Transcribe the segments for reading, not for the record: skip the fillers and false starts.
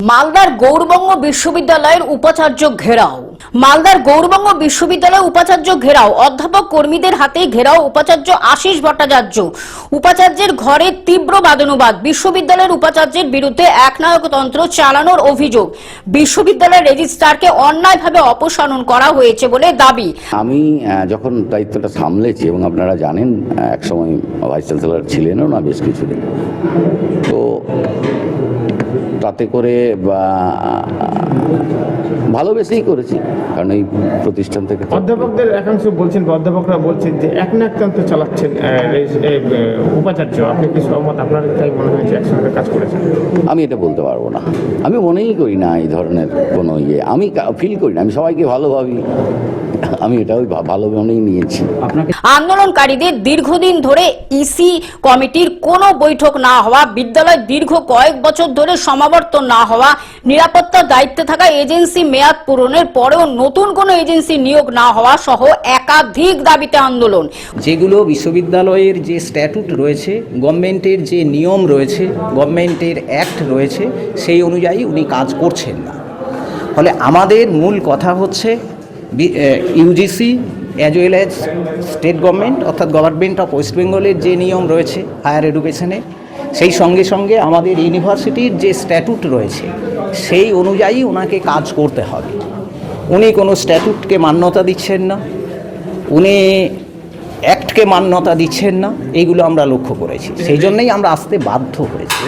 মালদার গৌরবঙ্গ বিশ্ববিদ্যালয়ের উপাচার্য ঘেরাও। মালদার গৌরবঙ্গ বিশ্ববিদ্যালয় উপাচার্য ঘেরাও, অধ্যাপক কর্মীদের হাতে ঘেরাও উপাচার্য আশিস ভট্টাচার্য। উপাচার্যের ঘরে তীব্র বাদানুবাদ, বিশ্ববিদ্যালয়ের উপাচার্যের বিরুদ্ধে একনায়কতন্ত্র চালানোর অভিযোগ, বিশ্ববিদ্যালয়ের রেজিস্ট্রারকে অন্যায়ভাবে অপসারণ করা হয়েছে বলে দাবি। আমি যখন দায়িত্বটা সামলেছি এবং আপনারা জানেন একসময় ভাইস চ্যান্সেলর ছিলেনও না বেশ কিছুদিন, তো তাতে করে ভালোবেসেই করেছি, কারণ এই প্রতিষ্ঠান থেকে অধ্যাপকদের একাংশ বলছেন, অধ্যাপকরা বলছেন যে একনায়কতন্ত্র চালাচ্ছেন উপাচার্য। আপনি কি সহমত? আপনার তাই মনে হয়েছে একসঙ্গে কাজ করেছেন? আমি এটা বলতে পারবো না, আমি মনেই করি না এই ধরনের কোনো আমি ফিল করি না। আমি সবাইকে ভালোভাবি, আমি এটা ওই ভালো মনেই নিয়েছি। আন্দোলনকারীদের দীর্ঘদিন ধরে ইসি কমিটির কোনো বৈঠক না হওয়া, বিদ্যালয় দীর্ঘ কয়েক বছর ধরে সমাবর্তন না হওয়া, নিরাপত্তার দায়িত্বে থাকা এজেন্সি মেয়াদ পূরণের পরেও নতুন কোনো এজেন্সি নিয়োগ না হওয়া সহ একাধিক দাবিতে আন্দোলন। যেগুলো বিশ্ববিদ্যালয়ের যে স্ট্যাটুট রয়েছে, গভর্নমেন্টের যে নিয়ম রয়েছে, গভর্নমেন্টের অ্যাক্ট রয়েছে, সেই অনুযায়ী উনি কাজ করছেন না। ফলে আমাদের মূল কথা হচ্ছে UGC as well as state government অর্থাৎ গভর্নমেন্ট অফ ওয়েস্ট বেঙ্গলের যে নিয়ম রয়েছে হায়ার এডুকেশনে, সেই সঙ্গে সঙ্গে আমাদের ইউনিভার্সিটির যে স্ট্যাটুট রয়েছে সেই অনুযায়ী ওনাকে কাজ করতে হবে। উনি কোনো স্ট্যাটুটকে মান্যতা দিচ্ছেন না, উনি অ্যাক্টকে মান্যতা দিচ্ছেন না, এইগুলো আমরা লক্ষ্য করেছি। সেই জন্যই আমরা আসতে বাধ্য হয়েছি।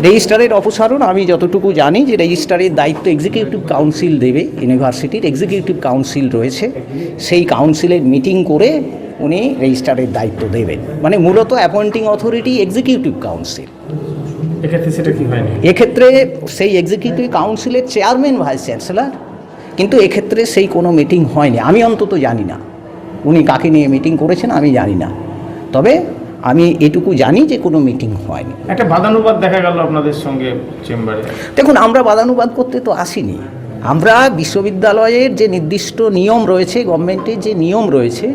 রেজিস্ট্রারের অপসারণ আমি যতটুকু জানি যে রেজিস্ট্রারের দায়িত্ব এক্সিকিউটিভ কাউন্সিল দেবে। ইউনিভার্সিটির এক্সিকিউটিভ কাউন্সিল রয়েছে, সেই কাউন্সিলের মিটিং করে উনি রেজিস্ট্রারের দায়িত্ব দেবেন। মানে মূলত অ্যাপয়েন্টিং অথরিটি এক্সিকিউটিভ কাউন্সিল। এক্ষেত্রে সেটা কি হয়নি? এক্ষেত্রে সেই এক্সিকিউটিভ কাউন্সিলের চেয়ারম্যান ভাইস চ্যান্সেলর, কিন্তু এক্ষেত্রে সেই কোনো মিটিং হয়নি। আমি অন্তত জানি না উনি কাকে নিয়ে মিটিং করেছেন, আমি জানি না। তবে আমি এটুকু জানি যে কোনো মিটিং হয়নি। একটা বাদানুবাদ দেখা গেল আপনাদের সঙ্গে চেম্বারে। দেখুন, আমরা বাদানুবাদ করতে তো আসিনি। আমরা বিশ্ববিদ্যালয়ের যে নির্দিষ্ট নিয়ম রয়েছে, গভর্নমেন্টের যে নিয়ম রয়েছে,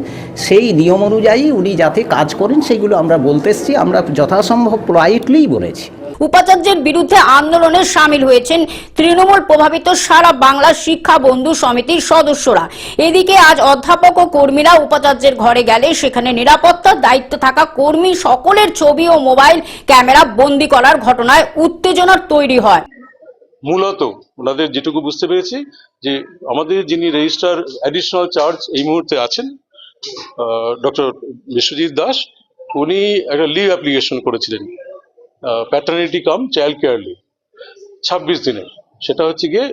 সেই নিয়ম অনুযায়ী উনি যাতে কাজ করেন সেগুলো আমরা বলতে এসেছি। আমরা যথাসম্ভব পোলাইটলিই বলেছি। উপাচার্যের বিরুদ্ধে আন্দোলনে সামিল হয়েছেন তৃণমূল প্রভাবিত সারা বাংলা শিক্ষা বন্ধু সমিতির সদস্যরা। এদিকে আজ অধ্যাপক ও কর্মীরা উপাচার্যের ঘরে গেলে সেখানে নিরাপত্তার দায়িত্বে থাকা কর্মী সকলের ছবি ও মোবাইল ক্যামেরা বন্দী করার ঘটনায় উত্তেজনার তৈরি হয়। মূলত ওনাদের যেটুকু বুঝতে পেরেছি যে আমাদের যিনি রেজিস্ট্রার অ্যাডিশনাল চার্জ এই মুহূর্তে আছেন ডক্টর বিশ্বজিৎ দাস, উনি একটা লিভ অ্যাপ্লিকেশন করেছিলেন, প্যাটার্নিটি কাম চাইল্ড কেয়ার লিভ 26 দিনের। সেটা হচ্ছে গিয়ে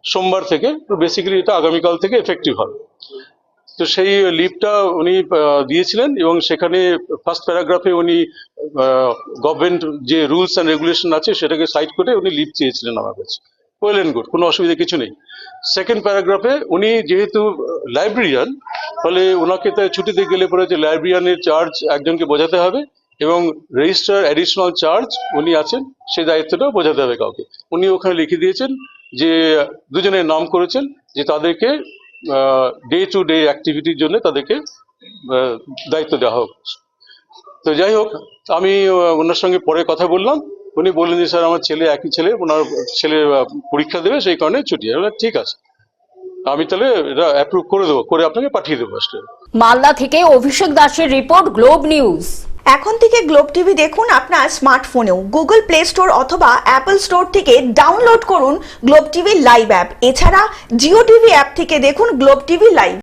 সোমবার থেকে, বেসিক্যালি এটা আগামীকাল থেকে এফেক্টিভ হবে। তো সেই লিভটা উনি দিয়েছিলেন এবং সেখানে ফার্স্ট প্যারাগ্রাফে উনি গভর্নমেন্ট যে রুলস অ্যান্ড রেগুলেশন আছে সেটাকে সাইড করে উনি লিভ চেয়েছিলেন আমার কাছে। ওয়েল এন্ড গুড, কোনো অসুবিধা কিছু নেই। সেকেন্ড প্যারাগ্রাফে উনি যেহেতু লাইব্রেরিয়ান, ফলে ওনাকে তাই ছুটিতে গেলে পরে যে লাইব্রেরিয়ানের চার্জ একজনকে বোঝাতে হবে এবং রেজিস্ট্রার অ্যাডিশনাল চার্জ উনি আছেন, সেই দায়িত্বটাও বোঝাতে হবে কাউকে। উনি ওখানে লিখে দিয়েছেন যে দুজনের নাম করেছেন যে তাদেরকে ডে টু ডে অ্যাক্টিভিটির জন্য তাদেরকে দায়িত্ব দেওয়া হোক। তো যাই হোক, আমি ওনার সঙ্গে পরে কথা বললাম। উনি বললেন যে স্যার আমার ছেলে, একই ছেলে, ওনার ছেলে পরীক্ষা দেবে, সেই কারণে ছুটি। ঠিক আছে, আমি তাহলে এটা অ্যাপ্রুভ করে দেবো, করে আপনাকে পাঠিয়ে দেবো। মালদা থেকে অভিষেক দাসের রিপোর্ট, গ্লোব নিউজ। এখন থেকে গ্লোব টিভি দেখুন আপনার স্মার্টফোনেও। গুগল প্লে স্টোর অথবা অ্যাপল স্টোর থেকে ডাউনলোড করুন গ্লোব টিভি লাইভ অ্যাপ। এছাড়া জিও টিভি অ্যাপ থেকে দেখুন গ্লোব টিভি লাইভ।